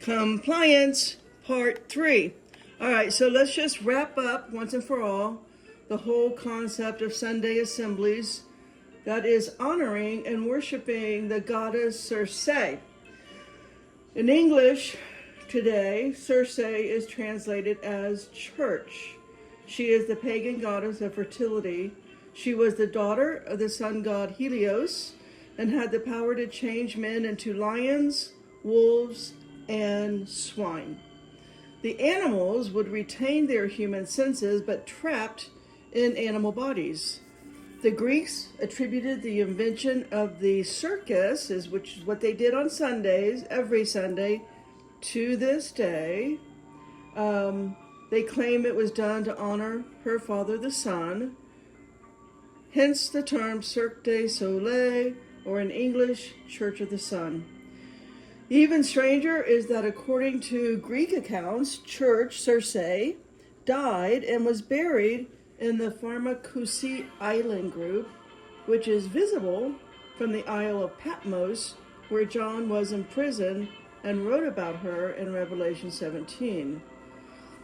Compliance, part 3. All right, so let's just wrap up once and for all the whole concept of Sunday assemblies, that is honoring and worshiping the goddess Circe. In English today, Circe is translated as church. She is the pagan goddess of fertility. She was the daughter of the sun god Helios and had the power to change men into lions, wolves, and swine. The animals would retain their human senses but trapped in animal bodies. The Greeks attributed the invention of the circus, which is what they did on Sundays, every Sunday, to this day. They claim it was done to honor her father, the sun. Hence the term Cirque du Soleil, or in English, Church of the Sun. Even stranger is that according to Greek accounts, Circe died and was buried in the Pharmacusi island group, which is visible from the Isle of Patmos, where John was imprisoned and wrote about her in Revelation 17.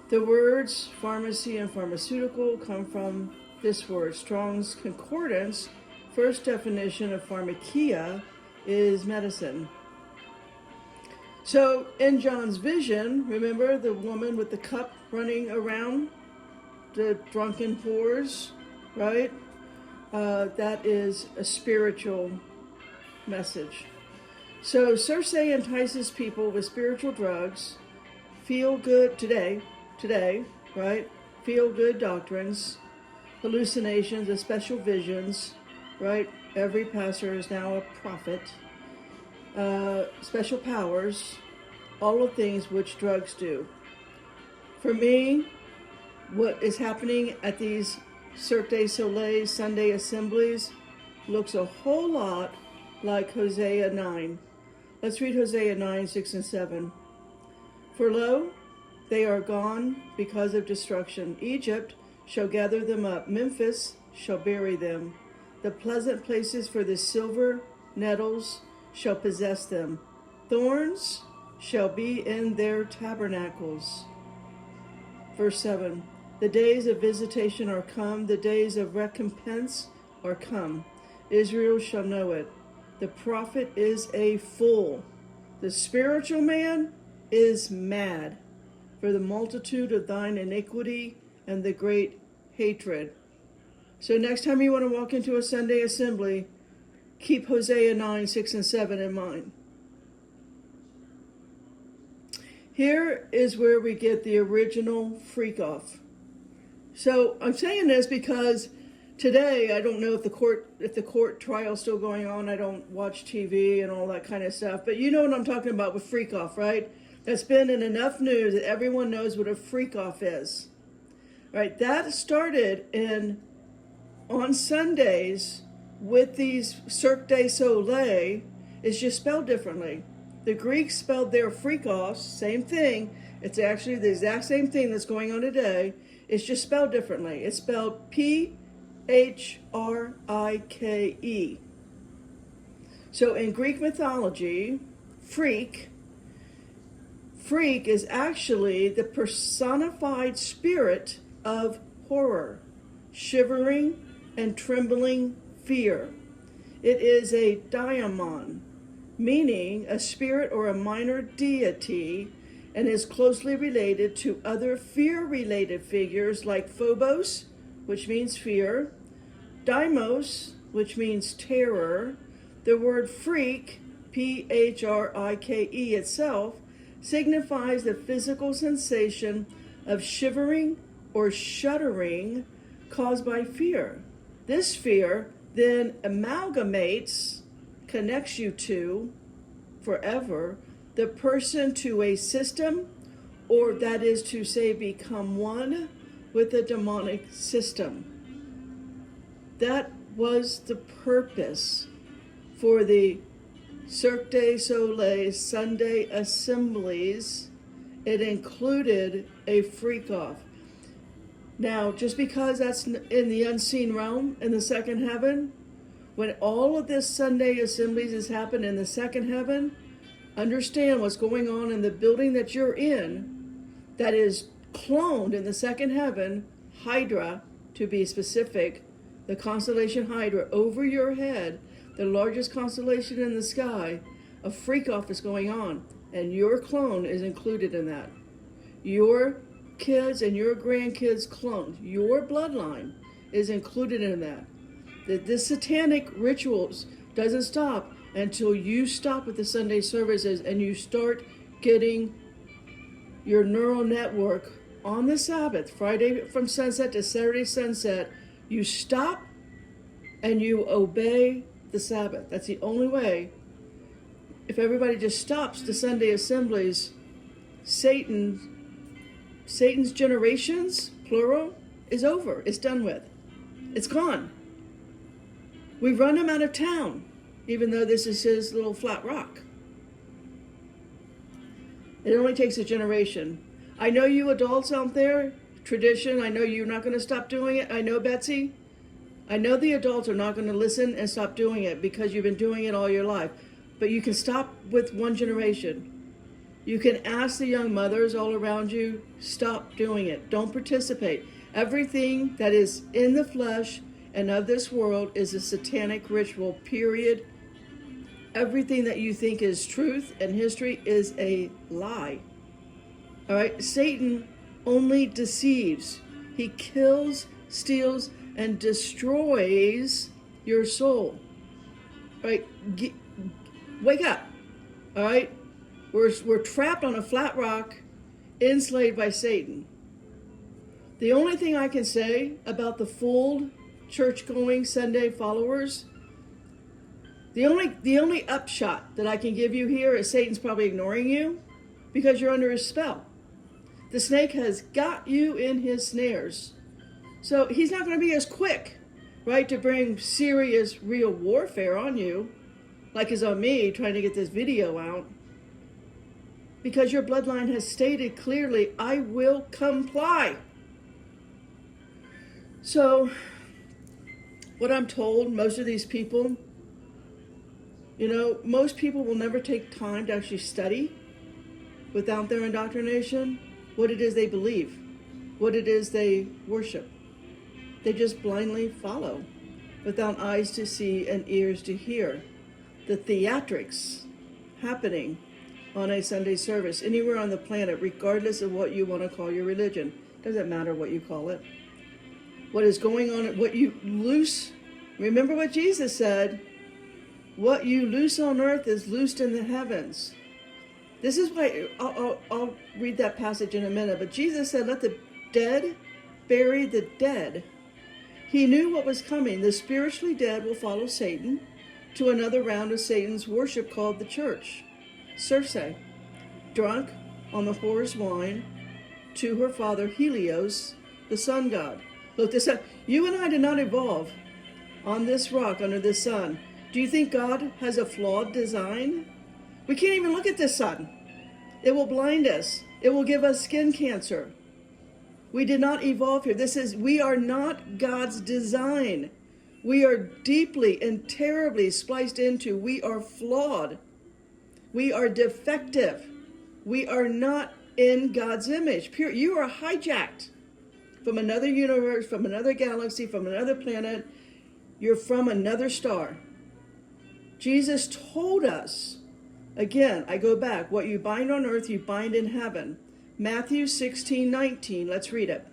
The words pharmacy and pharmaceutical come from this word. Strong's Concordance, first definition of pharmakia is medicine. So in John's vision, remember the woman with the cup running around, the drunken whores, right? That is a spiritual message. So Circe entices people with spiritual drugs, feel good today, right? Feel good doctrines, hallucinations of special visions, right? Every pastor is now a prophet. Special powers, all the things which drugs do. For me, what is happening at these Cirque du Soleil Sunday assemblies looks a whole lot like Hosea 9. Let's read Hosea 9, 6 and 7. For lo, they are gone because of destruction. Egypt shall gather them up. Memphis shall bury them. The pleasant places for the silver nettles shall possess them. Thorns shall be in their tabernacles. Verse 7. The days of visitation are come, the days of recompense are come. Israel shall know it. The prophet is a fool. The spiritual man is mad for the multitude of thine iniquity and the great hatred. So next time you want to walk into a Sunday assembly, keep Hosea 9, 6 and 7 in mind. Here is where we get the original freak off. So I'm saying this because today, I don't know if the court trial is still going on. I don't watch TV and all that kind of stuff. But you know what I'm talking about with freak off, right? That's been in enough news that everyone knows what a freak off is. Right? That started on Sundays with these Cirque du Soleil. Is just spelled differently. The Greeks spelled their freak offs, same thing. It's actually the exact same thing that's going on today. It's just spelled differently. It's spelled Phrike. So in Greek mythology, freak is actually the personified spirit of horror, shivering and trembling fear. It is a daimon, meaning a spirit or a minor deity, and is closely related to other fear-related figures like Phobos, which means fear, Deimos, which means terror. The word freak, Phrike itself, signifies the physical sensation of shivering or shuddering caused by fear. This fear then connects you to, forever, the person to a system, or that is to say, become one with the demonic system. That was the purpose for the Cirque du Soleil Sunday assemblies. It included a freak off. Now, just because that's in the unseen realm, in the second heaven, when all of this Sunday assemblies has happened in the second heaven, understand what's going on in the building that you're in that is cloned in the second heaven, Hydra, to be specific, the constellation Hydra over your head, the largest constellation in the sky, a freak off is going on, and your clone is included in that. Your kids and your grandkids' clones, your bloodline is included in that. That this satanic rituals doesn't stop until you stop with the Sunday services and you start getting your neural network on the Sabbath, Friday from sunset to Saturday sunset. You stop and you obey the Sabbath. That's the only way. If everybody just stops the Sunday assemblies, Satan's generations, plural, is over. It's done with. It's gone. We've run him out of town, even though this is his little flat rock. It only takes a generation. I know you adults out there, tradition, I know you're not going to stop doing it. I know, Betsy. I know the adults are not going to listen and stop doing it because you've been doing it all your life. But you can stop with one generation. You can ask the young mothers all around you, stop doing it. Don't participate. Everything that is in the flesh and of this world is a satanic ritual, period. Everything that you think is truth and history is a lie. All right? Satan only deceives. He kills, steals, and destroys your soul. All right? Wake up. All right? We're trapped on a flat rock, enslaved by Satan. The only thing I can say about the fooled, church-going Sunday followers, the only upshot that I can give you here is Satan's probably ignoring you because you're under his spell. The snake has got you in his snares. So he's not going to be as quick, right, to bring serious, real warfare on you, like is on me trying to get this video out. Because your bloodline has stated clearly, I will comply. So, what I'm told, most of these people, most people will never take time to actually study without their indoctrination what it is they believe, what it is they worship. They just blindly follow without eyes to see and ears to hear. The theatrics happening on a Sunday service anywhere on the planet, regardless of what you want to call your religion. Doesn't matter what you call it. What is going on, what you loose, remember what Jesus said, what you loose on earth is loosed in the heavens. This is why, I'll read that passage in a minute, but Jesus said, let the dead bury the dead. He knew what was coming. The spiritually dead will follow Satan to another round of Satan's worship called the church. Circe, drunk on the whore's wine, to her father Helios, the sun god. Look this up. You and I did not evolve on this rock under the sun. Do you think God has a flawed design? We can't even look at the sun. It will blind us. It will give us skin cancer. We did not evolve here. We are not God's design. We are deeply and terribly spliced into. We are flawed. We are defective. We are not in God's image. You are hijacked from another universe, from another galaxy, from another planet. You're from another star. Jesus told us, again, I go back, what you bind on earth, you bind in heaven. Matthew 16:19, let's read it.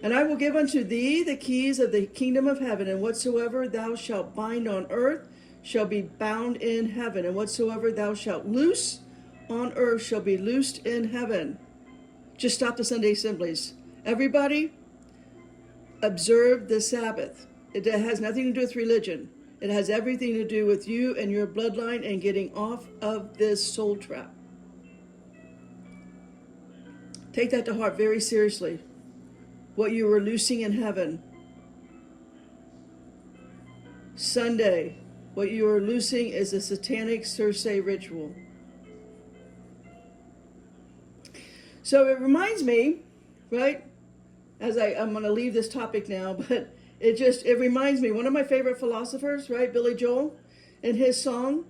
And I will give unto thee the keys of the kingdom of heaven, and whatsoever thou shalt bind on earth shall be bound in heaven, and whatsoever thou shalt loose on earth shall be loosed in heaven. Just stop the Sunday assemblies. Everybody, observe the Sabbath. It has nothing to do with religion. It has everything to do with you and your bloodline and getting off of this soul trap. Take that to heart very seriously. What you were loosing in heaven. Sunday, what you are loosing is a satanic Circe ritual. So it reminds me, right, I'm going to leave this topic now, but it reminds me, one of my favorite philosophers, right, Billy Joel, in his song,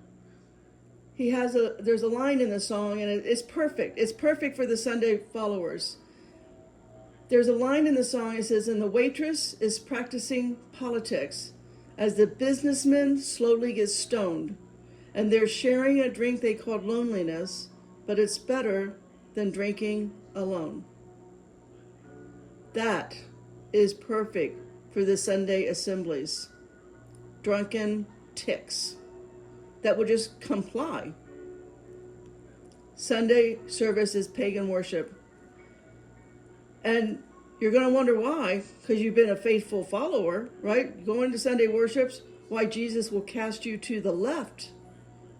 there's a line in the song, and it's perfect. It's perfect for the Sunday followers. There's a line in the song, it says, and the waitress is practicing politics as the businessman slowly gets stoned. And they're sharing a drink they call loneliness, but it's better than drinking alone. That is perfect for the Sunday assemblies. Drunken ticks that will just comply. Sunday service is pagan worship. And you're going to wonder why, because you've been a faithful follower, right? Going to Sunday worships, why Jesus will cast you to the left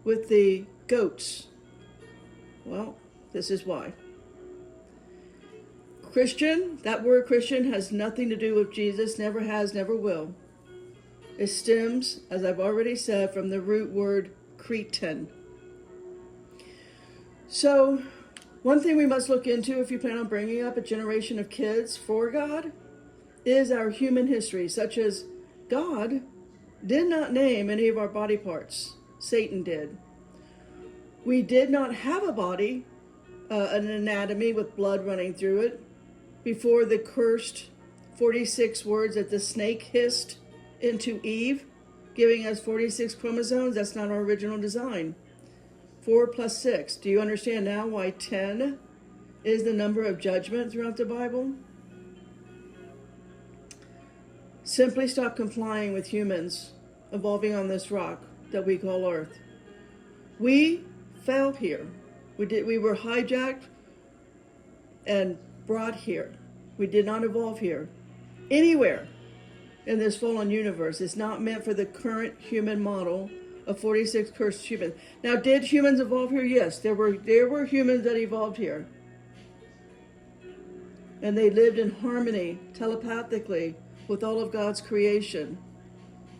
with the goats. Well, this is why. Christian, that word Christian has nothing to do with Jesus, never has, never will. It stems, as I've already said, from the root word Cretan. So, one thing we must look into if you plan on bringing up a generation of kids for God is our human history, such as God did not name any of our body parts. Satan did. We did not have a body, an anatomy with blood running through it, before the cursed 46 words that the snake hissed into Eve, giving us 46 chromosomes. That's not our original design. 4 plus 6. Do you understand now why 10 is the number of judgment throughout the Bible? Simply stop complying with humans evolving on this rock that we call Earth. We fell here. We were hijacked and brought here. We did not evolve here. Anywhere in this fallen universe is not meant for the current human model of 46 cursed humans. Now, did humans evolve here? Yes, there were humans that evolved here. And they lived in harmony, telepathically, with all of God's creation.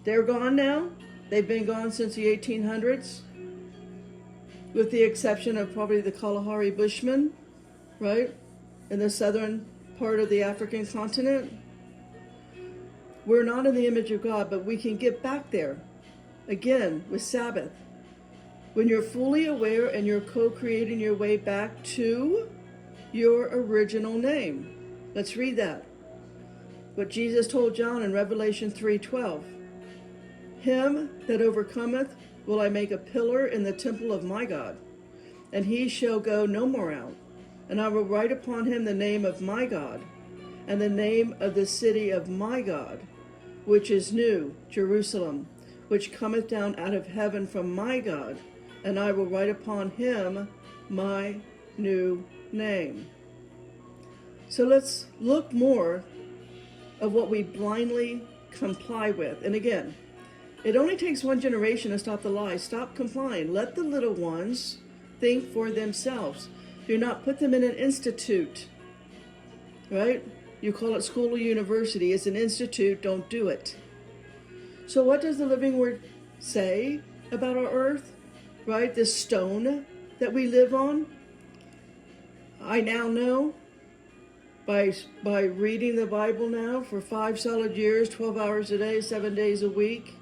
They're gone now. They've been gone since the 1800s, with the exception of probably the Kalahari Bushmen, right, in the southern part of the African continent. We're not in the image of God, but we can get back there. Again, with Sabbath. When you're fully aware and you're co-creating your way back to your original name. Let's read that. What Jesus told John in Revelation 3:12. Him that overcometh will I make a pillar in the temple of my God, and he shall go no more out. And I will write upon him the name of my God, and the name of the city of my God, which is new, Jerusalem, which cometh down out of heaven from my God, and I will write upon him my new name. So let's look more of what we blindly comply with. And again, it only takes one generation to stop the lies. Stop complying. Let the little ones think for themselves. Do not put them in an institute, right? You call it school or university. It's an institute. Don't do it. So what does the living word say about our earth, right? This stone that we live on. I now know by reading the Bible now for 5 solid years, 12 hours a day, 7 days a week,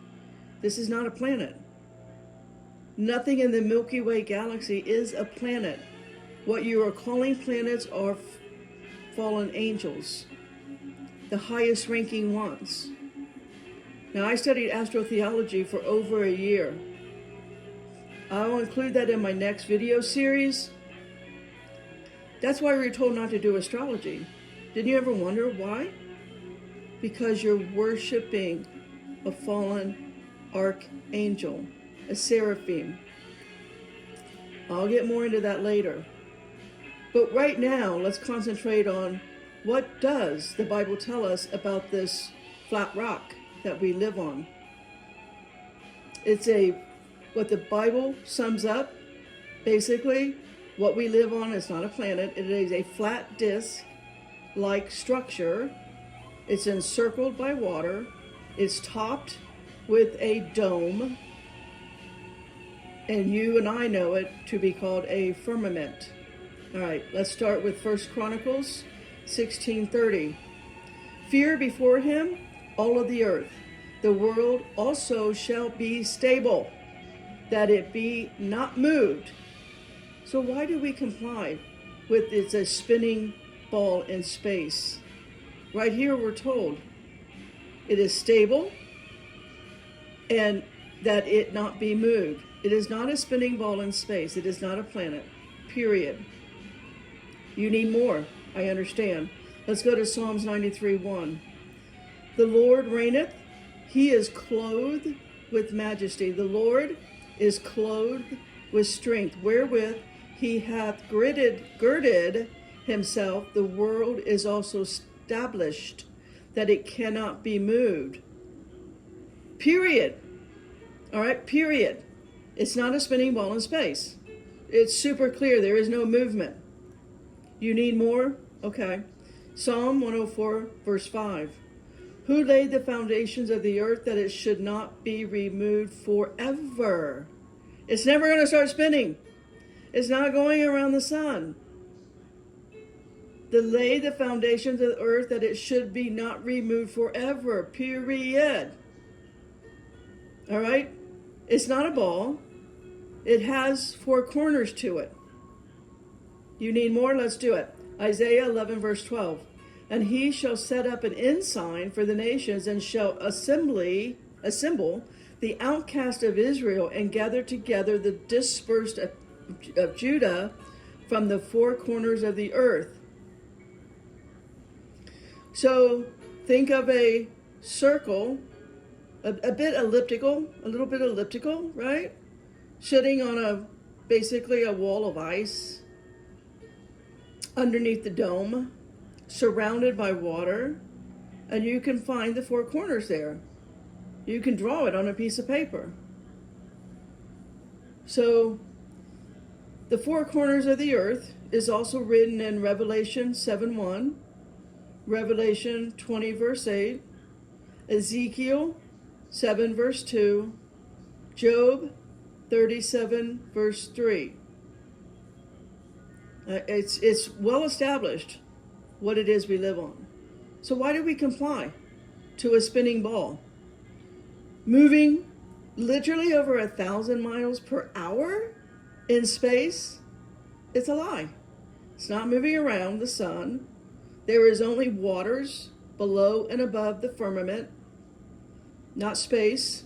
this is not a planet. Nothing in the Milky Way galaxy is a planet. What you are calling planets are fallen angels, the highest ranking ones. Now, I studied astrotheology for over a year. I'll include that in my next video series. That's why we were told not to do astrology. Didn't you ever wonder why? Because you're worshiping a fallen archangel, a seraphim. I'll get more into that later. But right now, let's concentrate on what does the Bible tell us about this flat rock that we live on. It's what the Bible sums up, basically, what we live on is not a planet. It is a flat disc-like structure. It's encircled by water. It's topped with a dome. And you and I know it to be called a firmament. All right, let's start with 1 Chronicles 16:30. Fear before him all of the earth. The world also shall be stable. that it be not moved. So why do we comply with it's a spinning ball in space? Right here we're told it is stable and that it not be moved. It is not a spinning ball in space. It is not a planet, period. You need more, I understand. Let's go to Psalms 93:1. The Lord reigneth, he is clothed with majesty. The Lord is clothed with strength, wherewith he hath girded himself. The world is also established, that it cannot be moved. Period. All right, period. It's not a spinning ball in space. It's super clear. There is no movement. You need more? Okay. Psalm 104, verse 5. Who laid the foundations of the earth that it should not be removed forever? It's never going to start spinning. It's not going around the sun. To lay the foundations of the earth that it should be not removed forever. Period. All right? It's not a ball. It has four corners to it. You need more? Let's do it. Isaiah 11, verse 12. And he shall set up an ensign for the nations, and shall assemble the outcast of Israel, and gather together the dispersed of Judah from the four corners of the earth. So think of a circle, a bit elliptical, a little bit elliptical, right? Sitting on basically a wall of ice underneath the dome, surrounded by water, and you can find the four corners there. You can draw it on a piece of paper. So the four corners of the earth is also written in Revelation 7:1, Revelation 20, verse 8, Ezekiel 7, verse 2, Job 37, verse 3. It's well established what it is we live on. So why do we comply to a spinning ball? Moving literally over 1,000 miles per hour in space? It's a lie. It's not moving around the sun. There is only waters below and above the firmament, not space.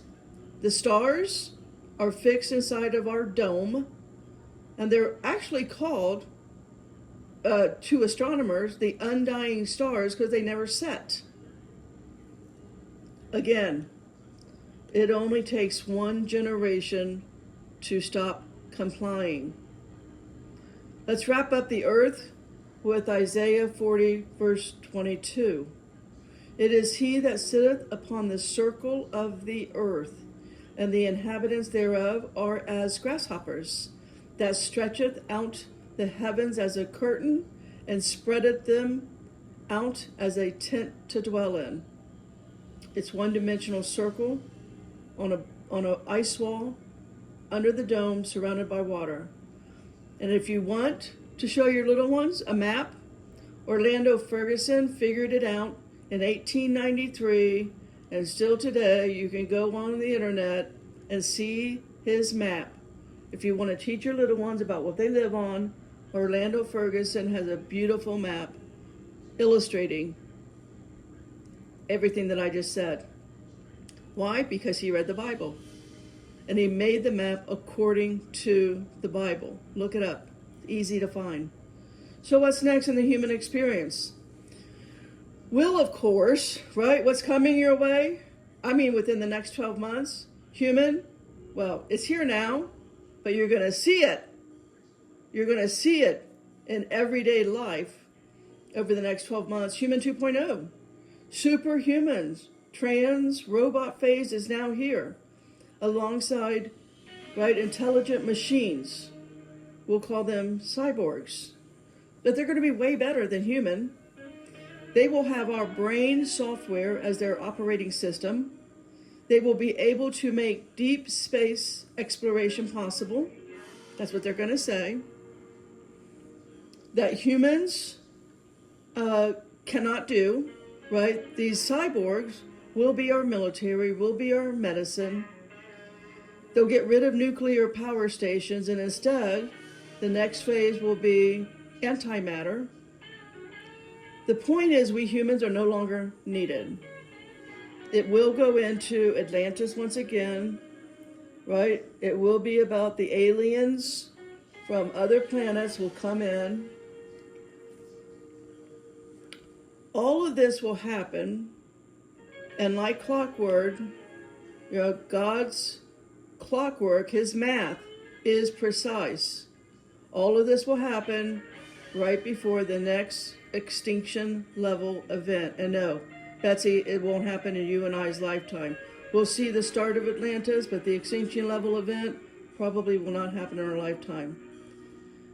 The stars are fixed inside of our dome, and they're actually called to astronomers the undying stars because they never set. Again, it only takes one generation to stop complying. Let's wrap up the earth with Isaiah 40, verse 22. It is he that sitteth upon the circle of the earth, and the inhabitants thereof are as grasshoppers, that stretcheth out the heavens as a curtain, and spreadeth them out as a tent to dwell in. It's one-dimensional circle on a ice wall under the dome, surrounded by water. And if you want to show your little ones a map, Orlando Ferguson figured it out in 1893, and still today you can go on the internet and see his map. If you want to teach your little ones about what they live on, Orlando Ferguson has a beautiful map illustrating everything that I just said. Why? Because he read the Bible. And he made the map according to the Bible. Look it up. Easy to find. So what's next in the human experience? Will, of course, right? What's coming your way? I mean, within the next 12 months. Human, well, it's here now, but you're going to see it. You're going to see it in everyday life over the next 12 months. Human 2.0. Superhumans. Trans robot phase is now here. Alongside, right, intelligent machines. We'll call them cyborgs. But they're going to be way better than human. They will have our brain software as their operating system. They will be able to make deep space exploration possible. That's what they're going to say. That humans cannot do, right? These cyborgs will be our military, will be our medicine. They'll get rid of nuclear power stations, and instead, the next phase will be antimatter. The point is, we humans are no longer needed. It will go into Atlantis once again, right? It will be about the aliens from other planets will come in. All of this will happen, and like clockwork, God's clockwork, his math is precise. All of this will happen right before the next extinction level event. And no, Betsy, it won't happen in you and I's lifetime. We'll see the start of Atlantis, but the extinction level event probably will not happen in our lifetime.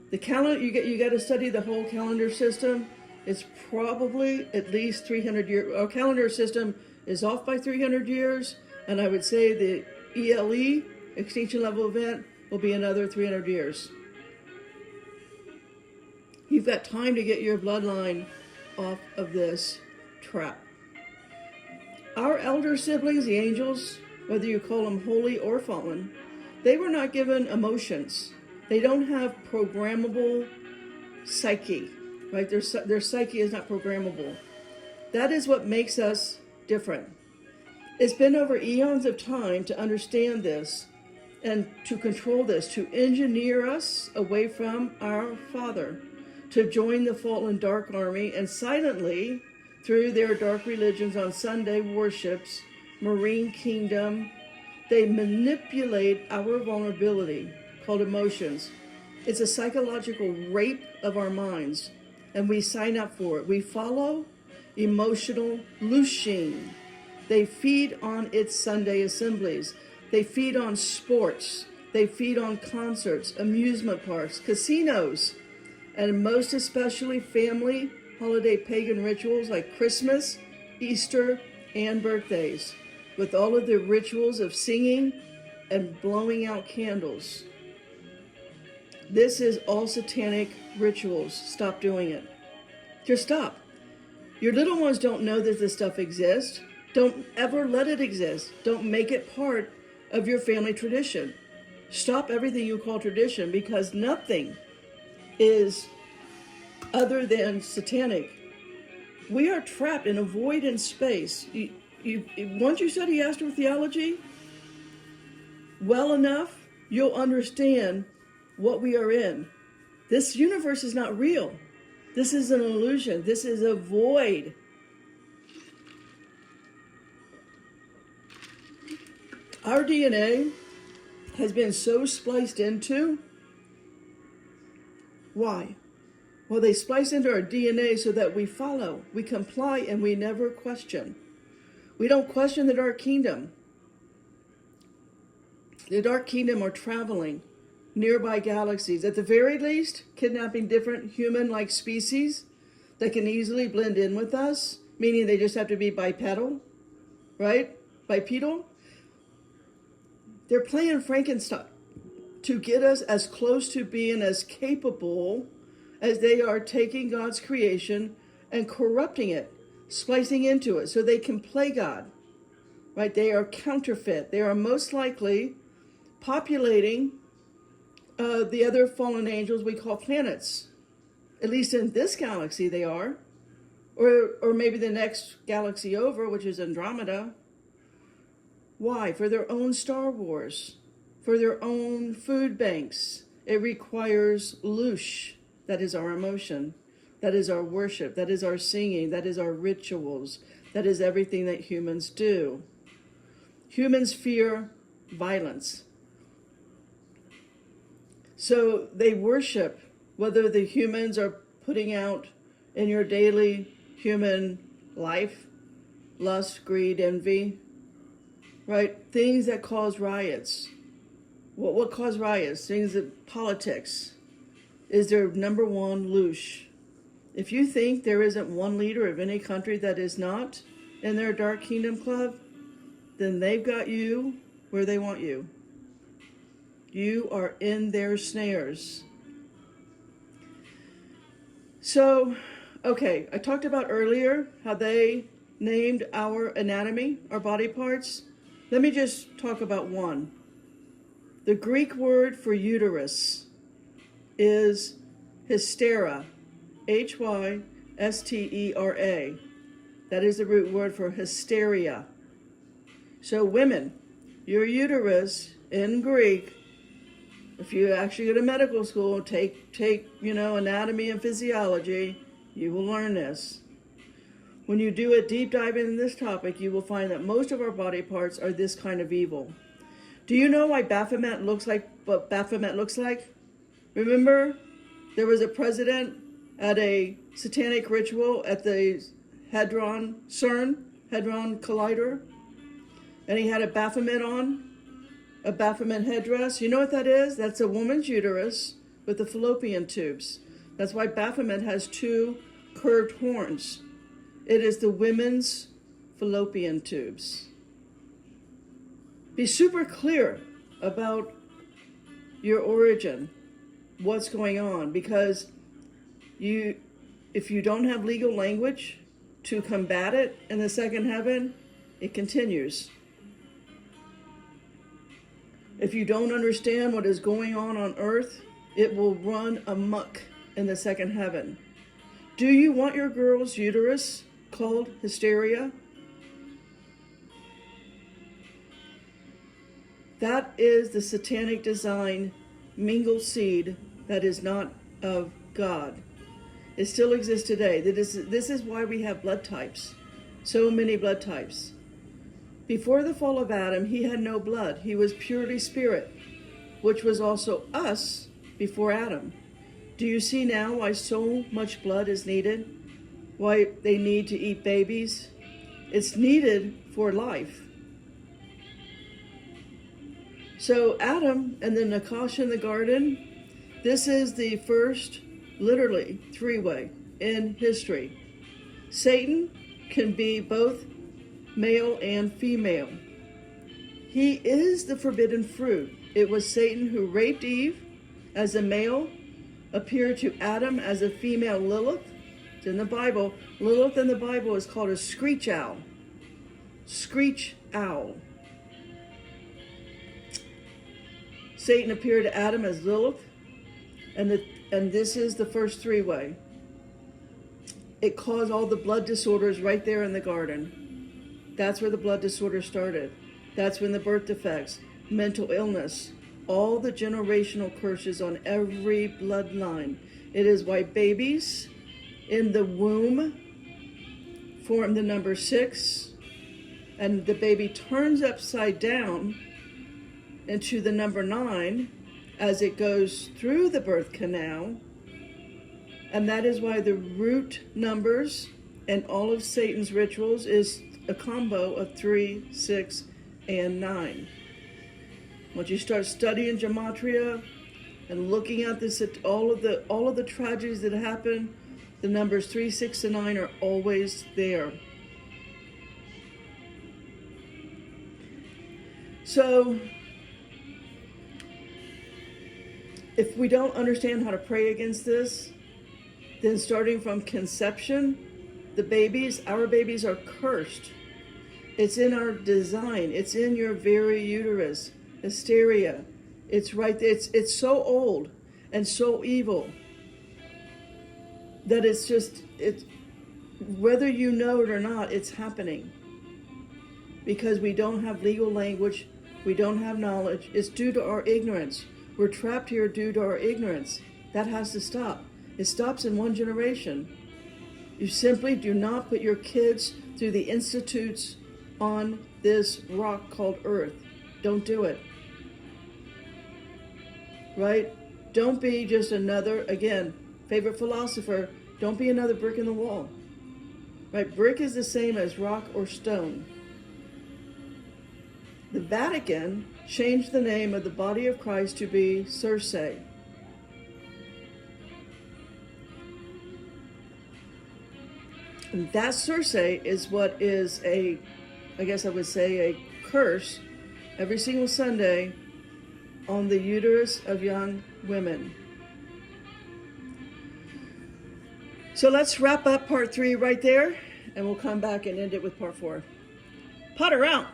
The calendar, you got to study the whole calendar system. It's probably at least 300 years. Our calendar system is off by 300 years, and I would say the ELE, extinction level event, will be another 300 years. You've got time to get your bloodline off of this trap. Our elder siblings, the angels, whether you call them holy or fallen, they were not given emotions. They don't have programmable psyche, right? Their psyche is not programmable. That is what makes us different. It's been over eons of time to understand this and to control this, to engineer us away from our Father, to join the fallen dark army, and silently, through their dark religions on Sunday worships, Marine Kingdom, they manipulate our vulnerability, called emotions. It's a psychological rape of our minds, and we sign up for it. We follow emotional looshing. They feed on its Sunday assemblies. They feed on sports. They feed on concerts, amusement parks, casinos, and most especially family holiday pagan rituals like Christmas, Easter, and birthdays, with all of the rituals of singing and blowing out candles. This is all satanic rituals. Stop doing it. Just stop. Your little ones don't know that this stuff exists. Don't ever let it exist. Don't make it part of your family tradition. Stop everything you call tradition, because nothing is other than satanic. We are trapped in a void in space. Once you study astrotheology well enough, you'll understand what we are in. This universe is not real. This is an illusion. This is a void. Our DNA has been so spliced into. Why? Well, they splice into our DNA so that we follow, we comply, and we never question. We don't question the Dark Kingdom. The Dark Kingdom are traveling nearby galaxies, at the very least, kidnapping different human-like species that can easily blend in with us, meaning they just have to be bipedal, right? Bipedal. They're playing Frankenstein to get us as close to being as capable as they are taking God's creation and corrupting it, splicing into it so they can play God, right? They are counterfeit. They are most likely populating the other fallen angels we call planets. At least in this galaxy they are. Or maybe the next galaxy over, which is Andromeda. Why? For their own Star Wars. For their own food banks. It requires loosh. That is our emotion. That is our worship. That is our singing. That is our rituals. That is everything that humans do. Humans fear violence. So they worship, whether the humans are putting out in your daily human life, lust, greed, envy, right? Things that cause riots. What cause riots? Things that politics is their number one loosh. If you think there isn't one leader of any country that is not in their Dark Kingdom Club, then they've got you where they want you. You are in their snares. So, okay, I talked about earlier how they named our anatomy, our body parts. Let me just talk about one. The Greek word for uterus is hystera, Hystera. That is the root word for hysteria. So women, your uterus in Greek, if you actually go to medical school, take anatomy and physiology, you will learn this. When you do a deep dive into this topic, you will find that most of our body parts are this kind of evil. Do you know why Baphomet looks like what Baphomet looks like? Remember, there was a president at a satanic ritual at the Hadron Collider, and he had a Baphomet on, a Baphomet headdress. You know what that is? That's a woman's uterus with the fallopian tubes. That's why Baphomet has two curved horns. It is the women's fallopian tubes. Be super clear about your origin, what's going on, because if you don't have legal language to combat it in the second heaven, it continues. If you don't understand what is going on earth, it will run amok in the second heaven. Do you want your girl's uterus called hysteria? That is the satanic design, mingled seed that is not of God. It still exists today. This is why we have blood types, so many blood types. Before the fall of Adam, he had no blood. He was purely spirit, which was also us before Adam. Do you see now why so much blood is needed? Why they need to eat babies? It's needed for life. So Adam and the Nakash in the garden, this is the first, literally, three-way in history. Satan can be both male and female. He is the forbidden fruit. It was Satan who raped Eve as a male, appeared to Adam as a female Lilith. It's in the Bible. Lilith in the Bible is called a screech owl. Screech owl. Satan appeared to Adam as Lilith, and this is the first three-way. It caused all the blood disorders right there in the garden. That's where the blood disorder started. That's when the birth defects, mental illness, all the generational curses on every bloodline. It is why babies in the womb form the number 6, and the baby turns upside down into the number 9 as it goes through the birth canal. And that is why the root numbers and all of Satan's rituals is a combo of 3, 6, and 9. Once you start studying gematria and looking at this, all of the tragedies that happen, the numbers 3, 6, and 9 are always there. So if we don't understand how to pray against this, then starting from conception, our babies are cursed. It's in our design. It's in your very uterus. Hysteria. It's right there. It's so old and so evil that it's whether you know it or not, it's happening. Because we don't have legal language, we don't have knowledge. It's due to our ignorance. We're trapped here due to our ignorance. That has to stop. It stops in one generation. You simply do not put your kids through the institutes on this rock called Earth. Don't do it. Right? Don't be just another, again, favorite philosopher, don't be another brick in the wall. Right? Brick is the same as rock or stone. The Vatican changed the name of the body of Christ to be Circe. And that Circe is what is I guess I would say, a curse every single Sunday on the uterus of young women. So let's wrap up part 3 right there, and we'll come back and end it with part 4. Potter out.